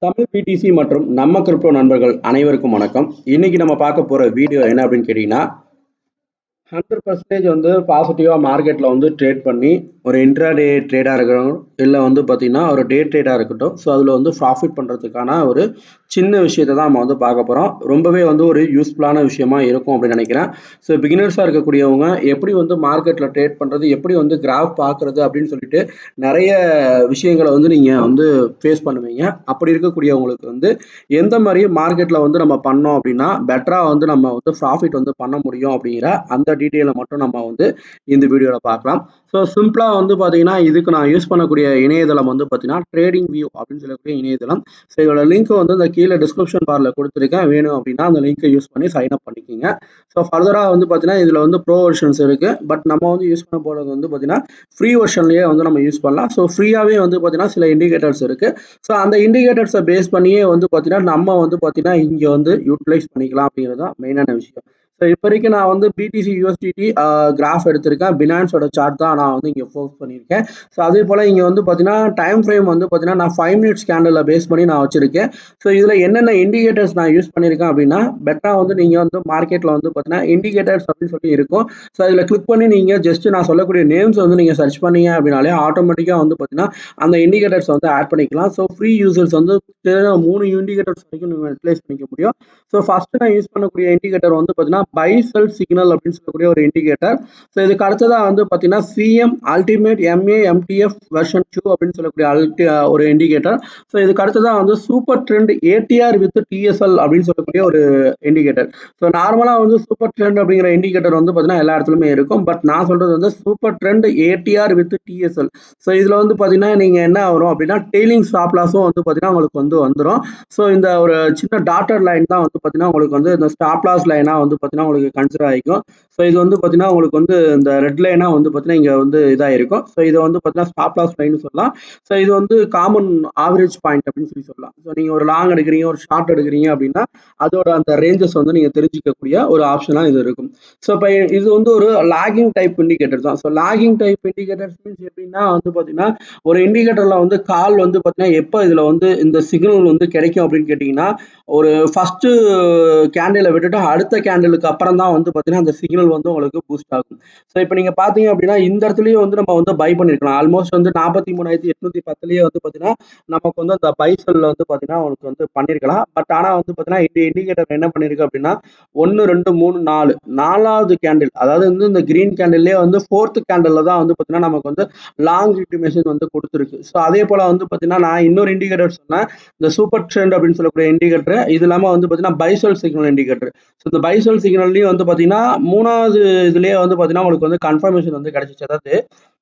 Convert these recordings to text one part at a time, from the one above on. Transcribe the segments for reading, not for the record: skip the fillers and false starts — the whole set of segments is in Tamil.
தமிழ் பிடிசி மற்றும் நம்ம கிரிப்டோ நண்பர்கள் அனைவருக்கும் வணக்கம். இன்னைக்கு நம்ம பார்க்க போற வீடியோ என்ன அப்படின்னு கேட்டீங்கன்னா, 100% வந்து பாசிட்டிவா மார்க்கெட்ல வந்து ட்ரேட் பண்ணி ஒரு இன்ட்ராடே ட்ரேடா இருக்கட்டும், இல்லை வந்து பார்த்தீங்கன்னா ஒரு டே ட்ரேடா இருக்கட்டும், ஸோ அதில் வந்து ப்ராஃபிட் பண்ணுறதுக்கான ஒரு சின்ன விஷயத்தை தான் நம்ம வந்து பார்க்க போகிறோம். ரொம்பவே வந்து ஒரு யூஸ்ஃபுல்லான விஷயமா இருக்கும் அப்படின்னு நினைக்கிறேன். ஸோ பிகினர்ஸாக இருக்கக்கூடியவங்க எப்படி வந்து மார்க்கெட்டில் ட்ரேட் பண்ணுறது, எப்படி வந்து கிராஃப் பார்க்குறது அப்படின்னு சொல்லிட்டு நிறைய விஷயங்களை வந்து நீங்கள் வந்து ஃபேஸ் பண்ணுவீங்க. அப்படி இருக்கக்கூடியவங்களுக்கு வந்து எந்த மாதிரி மார்க்கெட்டில் வந்து நம்ம பண்ணோம் அப்படின்னா பெட்டராக வந்து நம்ம வந்து ப்ராஃபிட் வந்து பண்ண முடியும் அப்படிங்கிற அந்த டீட்டெயிலை மட்டும் நம்ம வந்து இந்த வீடியோவில் பார்க்கலாம். ஸோ சிம்பிளாக வந்து பார்த்தீங்கன்னா இதுக்கு நான் யூஸ் பண்ணக்கூடிய இணையதளம் வந்து பார்த்தீங்கன்னா ட்ரேடிங் வியூ அப்படின்னு சொல்லக்கூடிய இணையதளம். ஸோ இதோட லிங்க் வந்து இந்த கீழே டிஸ்கிரிப்ஷன் பாரில் கொடுத்துருக்கேன். வேணும் அப்படின்னா அந்த லிங்கை யூஸ் பண்ணி சைன் அப் பண்ணிக்கிங்க. ஸோ ஃபர்தராக வந்து பார்த்தீங்கன்னா இதில் வந்து ப்ரோ வெர்ஷன்ஸ் இருக்குது. பட் நம்ம வந்து யூஸ் பண்ண போகிறது வந்து பார்த்தீங்கன்னா ஃப்ரீ வெர்ஷன்லேயே வந்து நம்ம யூஸ் பண்ணலாம். ஸோ ஃப்ரீயாகவே வந்து பார்த்தீங்கன்னா சில இண்டிகேட்டர்ஸ் இருக்குது. ஸோ அந்த இண்டிகேட்டர்ஸை பேஸ் பண்ணியே வந்து பார்த்தீங்கன்னா நம்ம வந்து பார்த்தீங்கன்னா இங்கே வந்து யூட்டிலைஸ் பண்ணிக்கலாம் அப்படிங்கிறது தான் மெயினான விஷயம். ஸோ இப்போ வரைக்கும் நான் வந்து பிடிசி யூஎஸ்டிடி கிராஃப் எடுத்திருக்கேன். பினான்ஸோட சார்ட் தான் நான் வந்து இங்கே ஃபோக்கஸ் பண்ணியிருக்கேன். ஸோ அதே போல் இங்கே வந்து பார்த்தீங்கன்னா டைம் ஃப்ரேம் வந்து பார்த்தீங்கன்னா நான் 5 மினிட்ஸ் கேண்டலில் பேஸ் பண்ணி நான் வச்சிருக்கேன். ஸோ இதில் என்னென்ன இண்டிகேட்டர்ஸ் நான் யூஸ் பண்ணியிருக்கேன் அப்படின்னா பெட்டராக வந்து நீங்கள் வந்து மார்க்கெட்டில் வந்து பார்த்தீங்கன்னா இண்டிகேட்டர்ஸ் அப்படின்னு சொல்லி இருக்கும். ஸோ இதில் கிளிக் பண்ணி நீங்கள் ஜஸ்ட் நான் சொல்லக்கூடிய நேம்ஸ் வந்து நீங்கள் சர்ச் பண்ணீங்க அப்படின்னாலே ஆட்டோமேட்டிக்காக வந்து பார்த்தீங்கன்னா அந்த இண்டிகேட்டர்ஸ் வந்து ஆட் பண்ணிக்கலாம். ஸோ ஃப்ரீ யூசர்ஸ் வந்து 3 இண்டிகேட்டர்ஸ் வரைக்கும் நீங்கள் யூட்டிலைஸ் பண்ணிக்க முடியும். ஸோ ஃபர்ஸ்ட் நான் யூஸ் பண்ணக்கூடிய இண்டிகேட்டர் வந்து பார்த்தீங்கன்னா பை செல் சிக்னல் அப்படின்னு சொல்லக்கூடிய ஒரு இண்டிகேட்டர். ஸோ இதுக்கு அடுத்ததாக வந்து பார்த்தீங்கன்னா சிஎம் அல்டிமேட் எம்ஏஎம்டிஎஃப் வெர்ஷன் 2 அப்படின்னு சொல்லக்கூடிய ஒரு இண்டிகேட்டர். ஸோ இதுக்கு அடுத்ததாக வந்து super trend ADR with DSL அப்படின்னு சொல்லக்கூடிய ஒரு இண்டிகேட்டர். ஸோ நார்மலாக வந்து சூப்பர் ட்ரெண்ட் அப்படிங்கிற இண்டிகேட்டர் வந்து பார்த்தீங்கன்னா எல்லா இடத்துலையுமே இருக்கும். பட் நான் சொல்றது வந்து super trend ADR with DSL. So இதில் வந்து பார்த்தீங்கன்னா நீங்கள் என்ன வரும் அப்படின்னா டெய்லிங் ஸ்டாப் லாஸும் வந்து பார்த்தீங்கன்னா உங்களுக்கு வந்து வந்துடும். ஸோ இந்த ஒரு சின்ன டாட்டர் லைன் தான் வந்து பார்த்தீங்கன்னா உங்களுக்கு வந்து இந்த ஸ்டாப் லாஸ் லைனாக வந்து பார்த்தீங்கன்னா உங்களுக்கு கன்சிடர் ஆகிக்கும். ஸோ இது வந்து பார்த்தீங்கன்னா உங்களுக்கு வந்து இந்த ரெட் லைனாக வந்து பார்த்தீங்கன்னா இங்கே வந்து இதாக இருக்கும். ஸோ இதை வந்து பார்த்தீங்கன்னா ஸ்டாப் லாஸ் லைன் சொல்லலாம். ஸோ இது வந்து காமன் ஆவரேஜ் பாயிண்ட் அப்படின்னு சொல்லலாம். ஸோ நீங்கள் ஒரு லாங் எடுக்கிறீங்க, ஒரு ஷார்ட் எடுக்கிறீங்க அப்படின்னா அதோட அந்த ரேஞ்சஸ் வந்து நீங்கள் தெரிஞ்சிக்கக்கூடிய ஒரு ஆப்ஷனாக இது இருக்கும். ஸோ இப்போ இது வந்து ஒரு லாகிங் டைப் இண்டிகேட்டர் தான். So lagging type indicators means எப்படின்னா வந்து பார்த்தீங்கன்னா ஒரு இண்டிகேட்டரில் வந்து கால் வந்து பார்த்தீங்கன்னா எப்போ இதில் வந்து இந்த சிக்னல் வந்து கிடைக்கும் அப்படின்னு கேட்டிங்கன்னா ஒரு ஃபர்ஸ்ட் கேண்டிலை விட்டுட்டு அடுத்த கேண்டிலுக்கு அப்புறம் தான் வந்து பார்த்தீங்கன்னா அந்த சிக்னல் வந்து உங்களுக்கு பூஸ்ட் ஆகும். ஸோ இப்போ நீங்கள் பார்த்தீங்க அப்படின்னா இந்த இடத்துலயே வந்து நம்ம வந்து பை பண்ணிருக்கலாம். ஆல்மோஸ்ட் வந்து 43,810 வந்து பார்த்தீங்கன்னா நமக்கு வந்து அந்த பை செல்ல வந்து பார்த்தீங்கன்னா உங்களுக்கு வந்து பண்ணிருக்கலாம். பட் ஆனால் வந்து பார்த்தீங்கன்னா இந்த இண்டிகேட்டர் என்ன பண்ணிருக்கு அப்படின்னா 1 2 3 4 4வது கேண்டில், அதாவது வந்து இந்த கிரீன் கேண்டில்லே வந்து 4th கேண்டில்ல தான் வந்து பார்த்தீங்கன்னா நமக்கு வந்து லாங் இன்டிமேஷன் வந்து கொடுத்துருக்கு. ஸோ அதே போல வந்து பார்த்தீங்கன்னா நான் இன்னொரு இண்டிகேட்டர் சொன்னேன், இந்த சூப்பர் ட்ரெண்ட் அப்படின்னு சொல்லக்கூடிய இண்டிகேட்டர். இது இல்லாமல் வந்து பார்த்தீங்கன்னா பைசல் சிக்னல் இண்டிகேட்டர். ஸோ இந்த பைசல் சிக்னல்லையும் வந்து பார்த்தீங்கன்னா 3வது இதுலேயே வந்து பார்த்தீங்கன்னா உங்களுக்கு வந்து கன்ஃபர்மேஷன் வந்து கிடைச்சிச்சு. அதாவது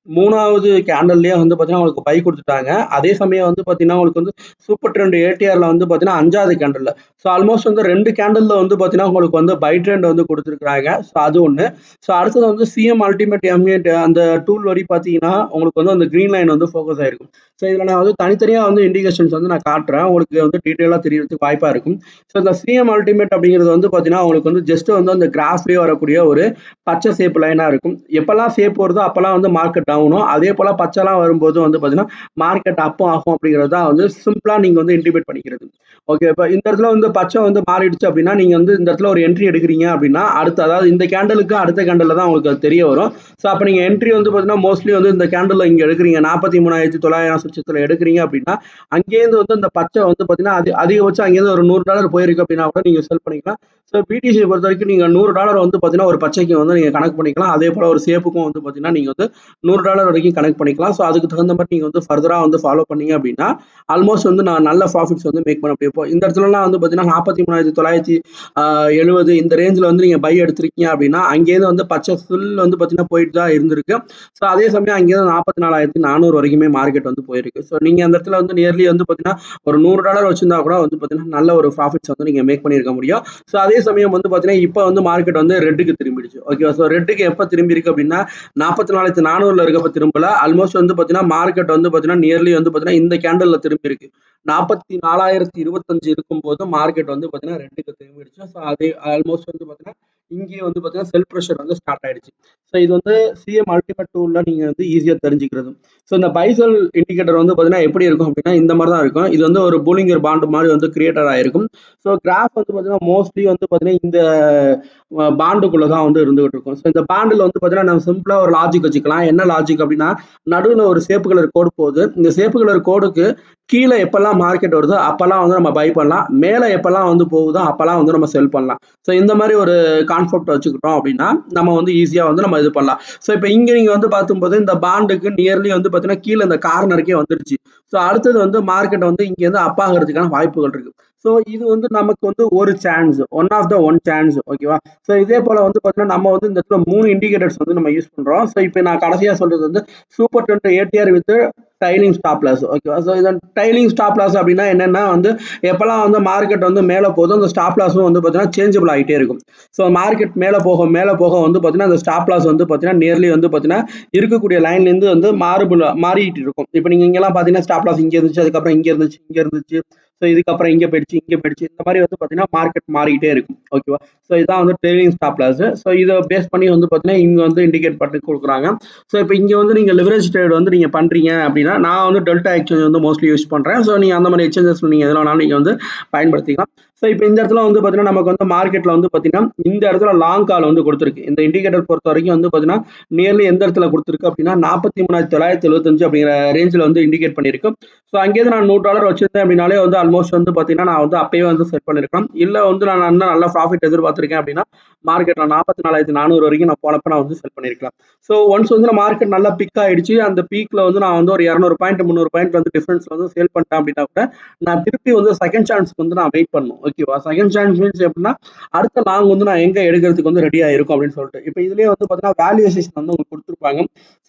3வது கேண்டல்லேயே வந்து பார்த்தீங்கன்னா உங்களுக்கு பை கொடுத்துட்டாங்க. அதே சமயம் வந்து பார்த்தீங்கன்னா உங்களுக்கு வந்து சூப்பர் ட்ரெண்ட் ஏடிஆர்ல வந்து பார்த்தீங்கன்னா 5வது கேண்டல்ல. ஸோ ஆல்மோஸ்ட் வந்து 2 கேண்டல்ல வந்து பார்த்தீங்கன்னா உங்களுக்கு வந்து பை ட்ரெண்ட் வந்து கொடுத்துருக்காங்க. ஸோ அது ஒன்று. ஸோ அடுத்தது வந்து சிஎம் அல்டிமேட் எம்ஏ அந்த டூல் வரி பார்த்தீங்கன்னா உங்களுக்கு வந்து அந்த கிரீன் லைன் வந்து ஃபோக்கஸ் ஆயிருக்கும். ஸோ இதில் நான் வந்து தனித்தனியாக வந்து இண்டிகேஷன்ஸ் வந்து நான் காட்டுறேன். உங்களுக்கு வந்து டீட்டெயிலாக தெரியறதுக்கு வாய்ப்பாக இருக்கும். ஸோ இந்த சிஎம் அல்டிமேட் அப்படிங்கிறது வந்து பார்த்தீங்கன்னா உங்களுக்கு வந்து ஜஸ்ட் வந்து அந்த கிராஃப்லேயே வரக்கூடிய ஒரு பச்சை சேப் லைனாக இருக்கும். எப்பெல்லாம் சேப் வருதோ அப்பெல்லாம் வந்து மார்க்கெட் டவுனும், அதே போல் பச்சைலாம் வரும்போது வந்து பார்த்தீங்கன்னா மார்க்கெட் அப்பும் ஆகும் அப்படிங்கிறது தான் வந்து சிம்பிளாக நீங்கள் வந்து இன்டிமேட் பண்ணிக்கிறது. ஓகே, இப்போ இந்த இடத்துல வந்து பச்சை வந்து மாறிடுச்சு அப்படின்னா நீங்கள் வந்து இந்த இடத்துல ஒரு என்ட்ரி எடுக்கிறீங்க அப்படின்னா அடுத்து, அதாவது இந்த கேண்டலுக்கு அடுத்த கேண்டலில் தான் உங்களுக்கு அது தெரிய வரும். ஸோ அப்போ நீங்கள் என்ட்ரி வந்து பார்த்தீங்கன்னா மோஸ்ட்லி வந்து இந்த கேண்டலில் இங்கே எடுக்கிறீங்க 43,900 சுற்றத்தில் எடுக்கிறீங்க அப்படின்னா அங்கேருந்து வந்து இந்த பச்சை வந்து பார்த்தீங்கன்னா அதிகபட்சம் அங்கேருந்து ஒரு $100 போயிருக்கு அப்படின்னா கூட நீங்கள் செல் பண்ணிக்கலாம். ஸோ பிடிசியை பொறுத்த வரைக்கும் நீங்கள் $100 வந்து பார்த்தீங்கன்னா ஒரு பச்சைக்கு வந்து நீங்கள் கனெக்ட் பண்ணிக்கலாம். அதே போல் ஒரு சேப்புக்கும் வந்து பார்த்தீங்கன்னா நீங்கள் வந்து $100 வரைக்கும் கனெக்ட் பண்ணிக்கலாம். ஸோ அதுக்கு தகுந்த மாதிரி நீங்கள் வந்து ஃபர்தராக வந்து ஃபாலோ பண்ணீங்க அப்படின்னா ஆல்மோஸ்ட் வந்து நான் நல்ல ப்ராஃபிட்ஸ் வந்து மேக் பண்ண முடியும். இப்போ இந்த இடத்துலலாம் வந்து பார்த்தீங்கன்னா 43,970 இந்த ரேஞ்சில் வந்து நீங்கள் பை எடுத்திருக்கீங்க அப்படின்னா அங்கேருந்து வந்து பச்சை ஃபுல் வந்து பார்த்தீங்கன்னா போயிட்டு தான் இருந்திருக்கு. ஸோ அதே சமயம் அங்கேருந்து 44,400 வரைக்குமே மார்க்கெட் வந்து போயிருக்கு. ஸோ நீங்கள் அந்த இடத்துல வந்து நியர்லி வந்து பார்த்தீங்கன்னா ஒரு $100 வச்சிருந்தா கூட வந்து பார்த்தீங்கன்னா நல்ல ஒரு ப்ராஃபிட்ஸ் வந்து நீங்கள் மேக் பண்ணியிருக்க முடியும். ஸோ அதே சமயம் வந்து பார்த்தீங்கன்னா இப்போ வந்து மார்க்கெட் வந்து ரெட்டுக்கு திரும்பிடுச்சு. ஓகேவா? ஸோ ரெட்டுக்கு எப்போ திரும்பி இருக்கு அப்படின்னா 44,400 இருக்கப்ப திரும்பல. ஆல்மோஸ்ட் வந்து பார்த்தீங்கன்னா மார்க்கெட் வந்து பார்த்தீங்கன்னா நியர்லி வந்து பார்த்தீங்கன்னா இந்த கேண்டல்ல திரும்பி இருக்கு. 44,025 இருக்கும்போது மார்க்கெட் வந்து பார்த்தீங்கன்னா ரெட்டுக்கு திரும்பிடுச்சு. ஸோ அதே ஆல்மோஸ்ட் வந்து பார்த்தீங்கன்னா இங்கே வந்து பார்த்தீங்கன்னா செல் ப்ரெஷர் வந்து ஸ்டார்ட் ஆயிடுச்சு. ஸோ இது வந்து சிஎம் அல்டிமேட் டூலில் நீங்கள் வந்து ஈஸியாக தெரிஞ்சுக்கிறது. ஸோ இந்த பைசல் இண்டிகேட்டர் வந்து பார்த்தீங்கன்னா எப்படி இருக்கும் அப்படின்னா இந்த மாதிரி தான் இருக்கும். இது வந்து ஒரு பூலிங்கர் பாண்ட் மாதிரி வந்து கிரியேட்டர் ஆயிருக்கும். ஸோ கிராஃப் வந்து பார்த்தீங்கன்னா மோஸ்ட்லி வந்து பார்த்தீங்கன்னா இந்த பாண்டுக்குள்ளே தான் வந்து இருந்துகிட்டு இருக்கும். ஸோ இந்த பாண்டில் வந்து பார்த்தீங்கன்னா நம்ம சிம்பிளாக ஒரு லாஜிக் வச்சுக்கலாம். என்ன லாஜிக் அப்படின்னா நடுவில் ஒரு சேப்பு கலர் கோடு போகுது. இந்த சேப்பு கலர் கோடுக்கு கீழே எப்பெல்லாம் மார்க்கெட் வருதோ அப்பெல்லாம் வந்து நம்ம பை பண்ணலாம், மேலே எப்பெல்லாம் வந்து போகுதோ அப்பெல்லாம் வந்து நம்ம செல் பண்ணலாம். ஸோ இந்த மாதிரி ஒரு கான்செப்ட் வச்சுக்கிட்டோம் அப்படின்னா நம்ம வந்து ஈஸியாக வந்து நம்ம இது பண்ணலாம். ஸோ இப்போ இங்கே நீங்கள் வந்து பார்க்கும்போது இந்த பாண்டுக்கு நியர்லி வந்து பார்த்தீங்கன்னா கீழே இந்த கார்னருக்கே வந்துருச்சு. ஸோ அடுத்தது வந்து மார்க்கெட் வந்து இங்கேருந்து அப் ஆகிறதுக்கான வாய்ப்புகள் இருக்கு. ஸோ இது வந்து நமக்கு வந்து ஒரு சான்ஸ், ஒன் சான்ஸ், ஓகேவா? ஸோ இதே போல வந்து பார்த்தீங்கன்னா நம்ம வந்து இந்த இடத்துல 3 இண்டிகேட்டர்ஸ் வந்து நம்ம யூஸ் பண்றோம். ஸோ இப்போ நான் கடைசியாக சொல்றது வந்து super 20 ATR with trailing stop loss, ஓகேவா? ஸோ இதன் டைலிங் ஸ்டாப் லாஸ் அப்படின்னா என்னன்னா வந்து எப்பெல்லாம் வந்து மார்க்கெட் வந்து மேலே போதும் அந்த ஸ்டாப் லாஸும் வந்து பார்த்தீங்கன்னா சேஞ்சபிள் ஆகிட்டே இருக்கும். ஸோ மார்க்கெட் மேலே போக வந்து பார்த்தீங்கன்னா அந்த ஸ்டாப் லாஸ் வந்து பார்த்தீங்கன்னா நியர்லி வந்து பார்த்தீங்கன்னா இருக்கக்கூடிய லைன்லேருந்து வந்து மாறிட்டு இருக்கும். இப்போ நீங்கள் இங்கெல்லாம் பார்த்தீங்கன்னா ஸ்டாப் லாஸ் இங்கே இருந்துச்சு, அதுக்கப்புறம் இங்கே இருந்துச்சு. ஸோ இதுக்கப்புறம் இங்கே போயிடுச்சு இந்த மாதிரி வந்து பார்த்தீங்கன்னா மார்க்கெட் மாறிக்கிட்டே இருக்கும், ஓகேவா? ஸோ இதான் வந்து ட்ரெயிலிங் ஸ்டாப் லாஸ். ஸோ இதை பேஸ் பண்ணி வந்து பார்த்தீங்கன்னா இங்கே வந்து இண்டிகேட் பண்ணி கொடுக்குறாங்க. ஸோ இப்போ இங்கே வந்து நீங்கள் லிவரேஜ் ட்ரேட் வந்து நீங்கள் பண்ணுறீங்க அப்படின்னா நான் வந்து டெல்டா எக்ஸ்சேஞ்ச் வந்து மோஸ்ட்லி யூஸ் பண்ணுறேன். ஸோ நீங்கள் அந்த மாதிரி எக்ஸ்சேஞ்சஸ் நீங்கள் எதில் வேணாலும் நீங்கள் வந்து பயன்படுத்திக்கலாம். ஸோ இப்போ இந்த இடத்துல வந்து பார்த்தீங்கன்னா நமக்கு வந்து மார்க்கெட்டில் வந்து பார்த்தீங்கன்னா இந்த இடத்துல லாங் கால் வந்து கொடுத்துருக்கு. இந்த இண்டிகேட்டர் பொறுத்த வரைக்கும் வந்து பார்த்தீங்கன்னா நியர்லி எந்த இடத்துல கொடுத்துருக்கு அப்படின்னா 43,975 அப்படிங்கிற ரேஞ்சில் வந்து இண்டிகேட் பண்ணியிருக்கு. ஸோ அங்கேயிருந்து நான் $100 வச்சிருந்தேன் அப்படின்னாலே வந்து ஆல்மோஸ்ட் வந்து பார்த்தீங்கன்னா நான் வந்து அப்பயே வந்து செட் பண்ணியிருக்கேன். இல்லை வந்து நான் இன்னும் நல்ல ப்ராஃபிட் எதிர்பார்த்துருக்கேன் அப்படின்னா மார்க்கெட்டில் 44,400 வரைக்கும் நான் போனப்போ நான் வந்து செட் பண்ணியிருக்கலாம். ஸோ ஒன்ஸ் வந்து மார்க்கெட் நல்லா பிக் ஆயிடுச்சு, அந்த பீக்கில் வந்து நான் வந்து ஒரு 200 பாயிண்ட் 300 பாயிண்ட் வந்து டிஃபரன்ஸ் வந்து சேல் பண்ணிட்டேன் அப்படின்னா கூட நான் திருப்பி வந்து செகண்ட் சான்ஸ்க்கு வந்து நான் வெயிட் பண்ணணும், ஓகேவா? செகண்ட் சான்ஸ் மீன்ஸ் எப்படின்னா அடுத்த லாங் வந்து நான் எங்கே எடுக்கிறதுக்கு வந்து ரெடியாக இருக்கும் அப்படின்னு சொல்லிட்டு இப்போ இதுலேயே வந்து பார்த்தீங்கன்னா வேல்யூவேஷன் வந்து உங்களுக்கு கொடுத்துருப்பாங்க.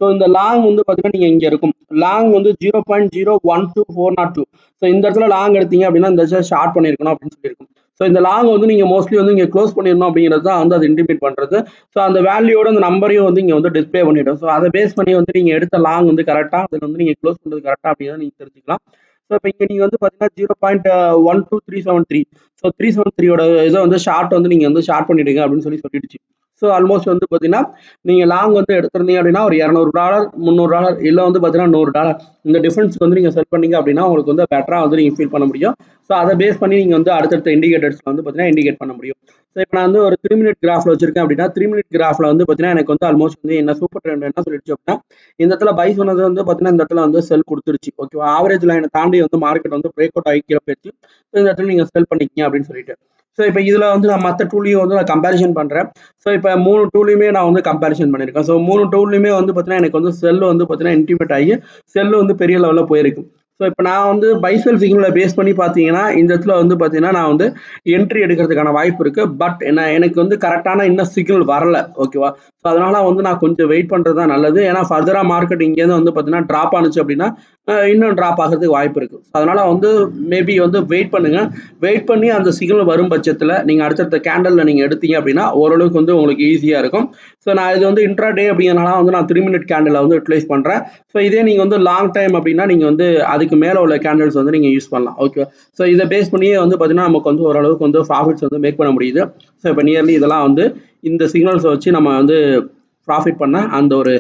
ஸோ இந்த லாங் வந்து பார்த்தீங்கன்னா நீங்கள் இங்கே இருக்கும் லாங் வந்து 0.012402. ஸோ இந்த இடத்துல லாங் எடுத்தீங்க அப்படின்னா இந்த இடத்துல ஷார்ட் பண்ணியிருக்கணும் அப்படின்னு சொல்லியிருக்கும். ஸோ இந்த லாங் வந்து நீங்கள் மோஸ்ட்லி வந்து இங்கே க்ளோஸ் பண்ணிடணும் அப்படிங்கிறது தான் வந்து அது இன்டிமேட் பண்ணுறது. ஸோ அந்த வேல்யூயோட அந்த நம்பரையும் வந்து இங்கே வந்து டிஸ்பிளே பண்ணிடும். ஸோ அதை பேஸ் பண்ணி வந்து நீங்கள் எடுத்த லாங் வந்து கரெக்டாக அதில் வந்து நீங்கள் க்ளோஸ் பண்ணுறது கரெக்டாக அப்படிங்கிறத நீங்கள் தெரிஞ்சுக்கலாம். ஸோ இப்போ இங்கே நீங்கள் வந்து பார்த்தீங்கன்னா 0.12373. ஸோ 373யோட இதை வந்து ஷார்ட் வந்து நீங்கள் வந்து ஷார்ட் பண்ணிடுங்க அப்படின்னு சொல்லிடுச்சு. ஸோ ஆல்மோஸ்ட் வந்து பார்த்தீங்கன்னா நீங்கள் லாங் வந்து எடுத்திருந்தீங்க அப்படின்னா ஒரு $200 $300 இல்லை வந்து பார்த்தீங்கன்னா $100 இந்த டிஃபரன்ஸ் வந்து நீங்கள் செல் பண்ணீங்க அப்படின்னா உங்களுக்கு வந்து பெட்டராக வந்து நீங்கள் ஃபீல் பண்ண முடியும். ஸோ அதை பேஸ் பண்ணி நீங்கள் வந்து அடுத்தடுத்த இண்டிகேட்டர்ஸ் வந்து பார்த்தீங்கன்னா இண்டிகேட் பண்ண முடியும். ஸோ இப்போ நான் வந்து ஒரு 3 மினிட் கிராஃபில் வச்சிருக்கேன் அப்படின்னா 3 மினிட் கிராஃபில் வந்து பார்த்தீங்கன்னா எனக்கு வந்து ஆல்மோஸ்ட் வந்து என்ன சூப்பர் ட்ரெண்ட் என்ன சொல்லிடுச்சு அப்படின்னா இந்த இடத்துல பை சொன்னது வந்து பார்த்தீங்கன்னா இந்த இடத்துல வந்து செல் கொடுத்துருச்சு, ஓகேவா? ஆவரேஜ் லைனை தாண்டி வந்து மார்க்கெட் வந்து பிரேக் அவுட் ஆகி கீழே போயிடுச்சு. ஸோ இந்த இடத்துல நீங்கள் செல் பண்ணிக்கிங்க அப்படின்னு சொல்லிட்டு. ஸோ இப்போ இதில் வந்து நான் மற்ற டூலையும் வந்து நான் கம்பேரிசன் பண்ணுறேன். ஸோ இப்போ 3 டூலையுமே நான் வந்து கம்பேரிசன் பண்ணியிருக்கேன். ஸோ 3 டூல்லையுமே வந்து பார்த்தீங்கன்னா எனக்கு வந்து செல் வந்து பார்த்தீங்கன்னா இன்டிமேட் ஆகி செல்லு வந்து பெரிய லெவலில் போயிருக்கு. ஸோ இப்போ நான் வந்து பைசெல் சிக்னலை பேஸ் பண்ணி பார்த்தீங்கன்னா இந்த இடத்துல வந்து பார்த்தீங்கன்னா நான் வந்து என்ட்ரி எடுக்கிறதுக்கான வாய்ப்பு இருக்குது. பட் எனக்கு வந்து கரெக்டான இன்னும் சிக்னல் வரல, ஓகேவா? ஸோ அதனால வந்து நான் கொஞ்சம் வெயிட் பண்ணுறது தான் நல்லது. ஏன்னா ஃபர்தராக மார்க்கெட் இங்கேருந்து வந்து பார்த்தீங்கன்னா ட்ராப் ஆனிச்சு அப்படின்னா இன்னும் ட்ராப் ஆகிறதுக்கு வாய்ப்பு இருக்குது. ஸோ அதனால் வந்து மேபி வந்து வெயிட் பண்ணுங்கள். வெயிட் பண்ணி அந்த சிக்னல் வரும் பட்சத்தில் நீங்கள் அடுத்தடுத்த கேண்டலில் நீங்கள் எடுத்தீங்க அப்படின்னா ஓரளவுக்கு வந்து உங்களுக்கு ஈஸியாக இருக்கும். ஸோ நான் இது வந்து இன்ட்ரா டே அப்படிங்கிறனால வந்து நான் 3 மினிட் கேண்டலை வந்து யூட்டிலைஸ் பண்ணுறேன். ஸோ இதே நீங்கள் வந்து லாங் டைம் அப்படின்னா நீங்கள் வந்து அதுக்கு மேலே உள்ள கேண்டல்ஸ் வந்து நீங்கள் யூஸ் பண்ணலாம், ஓகே? ஸோ இதை பேஸ் பண்ணியே வந்து பார்த்தீங்கன்னா நமக்கு வந்து ஓரளவுக்கு வந்து ப்ராஃபிட்ஸ் வந்து மேக் பண்ண முடியுது. ஸோ இப்போ நியர்லி இதெல்லாம் வந்து இந்த சிக்னல்ஸை வச்சு நம்ம வந்து ப்ராஃபிட் பண்ண அந்த ஒரு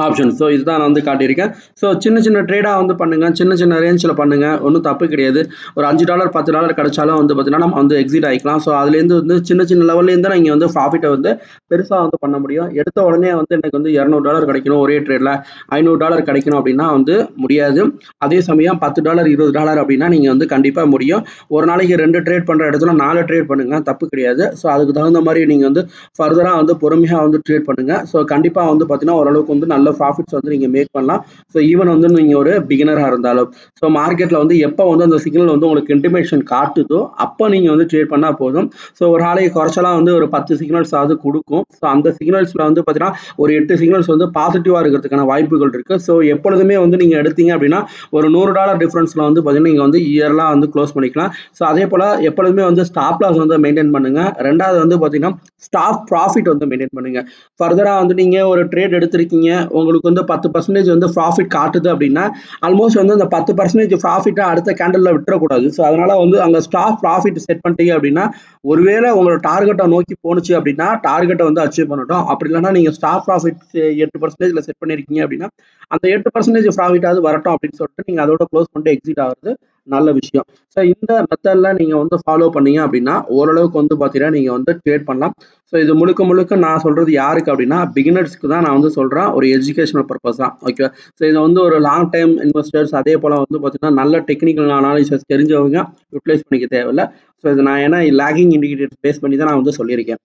ஆப்ஷன். ஸோ இதுதான் நான் வந்து காட்டியிருக்கேன். ஸோ சின்ன சின்ன ட்ரேடாக வந்து பண்ணுங்கள், சின்ன சின்ன ரேஞ்சில் பண்ணுங்கள், ஒன்றும் தப்பு கிடையாது. ஒரு $5 $10 கிடைச்சாலும் வந்து பார்த்தீங்கன்னா நம்ம வந்து எக்ஸிட் ஆகிக்கலாம். ஸோ அதுலேருந்து வந்து சின்ன சின்ன லெவல்லேருந்து தான் நீங்கள் வந்து ப்ராஃபிட்டை வந்து பெருசாக வந்து பண்ண முடியும். எடுத்த உடனே வந்து எனக்கு வந்து $200 கிடைக்கணும், ஒரே ட்ரேடில் $500 கிடைக்கணும் அப்படின்னா வந்து முடியாது. அதே சமயம் $10 $20 அப்படின்னா நீங்கள் வந்து கண்டிப்பாக முடியும். ஒரு நாளைக்கு 2 ட்ரேட் பண்ணுற இடத்துல 4 ட்ரேட் பண்ணுங்கள், தப்பு கிடையாது. ஸோ அதுக்கு தகுந்த மாதிரி நீங்கள் வந்து ஃபர்தராக வந்து பொறுமையாக வந்து ட்ரேட் பண்ணுங்கள். ஸோ கண்டிப்பாக வந்து பார்த்தீங்கன்னா ஓரளவுக்கு வந்து நல்ல ப்ராஃபிட்ஸ் வந்து நீங்கள் மேக் பண்ணலாம். ஸோ ஈவன் வந்து நீங்கள் ஒரு பிகினராக இருந்தாலும் ஸோ மார்க்கெட்டில் வந்து எப்போ வந்து அந்த சிக்னல் வந்து உங்களுக்கு இன்டிமேஷன் காட்டுதோ அப்போ நீங்கள் வந்து ட்ரேட் பண்ணால் போதும். ஸோ ஒரு நாளைக்கு குறைச்சலாம் வந்து ஒரு 10 சிக்னல்ஸ் ஆகுது கொடுக்கும். ஸோ அந்த சிக்னல்ஸில் வந்து பார்த்தீங்கன்னா ஒரு 8 சிக்னல்ஸ் வந்து பாசிட்டிவாக இருக்கிறதுக்கான வாய்ப்புகள் இருக்குது. ஸோ எப்பொழுதுமே வந்து நீங்கள் எடுத்தீங்க அப்படின்னா ஒரு $100 டிஃப்ரென்ஸில் வந்து பார்த்தீங்கன்னா நீங்கள் வந்து இயர்லாம் வந்து க்ளோஸ் பண்ணிக்கலாம். ஸோ அதே போல் எப்பொழுதுமே வந்து ஸ்டாப் லாஸ் வந்து மெயின்டைன் பண்ணுங்கள். ரெண்டாவது வந்து பார்த்தீங்கன்னா ஸ்டாப் ப்ராஃபிட் வந்து மெயின்டைன் பண்ணுங்கள். ஃபர்தராக வந்து நீங்கள் ஒரு ட்ரேட் எடுத்திருக்கீங்க, உங்களுக்கு வந்து 10% வந்து ப்ராஃபிட் காட்டுது அப்படின்னா ஆல்மோஸ்ட் வந்து அந்த 10% ப்ராஃபிட்டை அடுத்த கேண்டலில் விட்டுறக்கூடாது. ஸோ அதனால வந்து அங்கே ஸ்டாப் ப்ராஃபிட் செட் பண்ணிட்டீங்க அப்படின்னா ஒருவேளை உங்களோட டார்கெட்டை நோக்கி போணுச்சு அப்படின்னா டார்கெட்டை வந்து அச்சீவ் பண்ணட்டும். அப்படி இல்லைன்னா நீங்கள் ஸ்டாப் ப்ராஃபிட் 8% செட் பண்ணியிருக்கீங்க அப்படின்னா அந்த 8% ப்ராஃபிட்டாவது வரட்டும் அப்படின்னு சொல்லிட்டு நீங்கள் அதோட க்ளோஸ் பண்ணிட்டு எக்ஸிட் ஆகுறது நல்ல விஷயம். ஸோ இந்த மெத்தட்ல நீங்கள் வந்து ஃபாலோ பண்ணீங்க அப்படின்னா ஓரளவுக்கு வந்து பார்த்தீங்கன்னா நீங்கள் வந்து ட்ரேட் பண்ணலாம். ஸோ இது முழுக்க முழுக்க நான் சொல்றது யாருக்கு அப்படின்னா பிகினர்ஸ்க்கு தான் நான் வந்து சொல்றேன். ஒரு எஜுகேஷனல் பர்பஸ் தான். ஓகே. ஸோ இதை வந்து ஒரு லாங் டைம் இன்வெஸ்டர்ஸ் அதே போல வந்து பார்த்தீங்கன்னா நல்ல டெக்னிக்கல் அனாலிசிஸ் தெரிஞ்சவங்க யூட்டிலைஸ் பண்ணிக்க தேவையில்லை. ஸோ இது நான் ஏன்னா லாகிங் இண்டிகேட்டர் பேஸ் பண்ணி தான் நான் வந்து சொல்லியிருக்கேன்.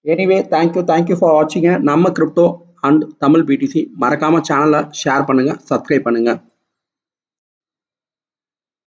எனிவே தேங்க்யூ ஃபார் வாட்சிங் நம்ம கிரிப்டோ அண்ட் தமிழ் பிடிசி. மறக்காம சேனலை ஷேர் பண்ணுங்க, சப்ஸ்கிரைப் பண்ணுங்க.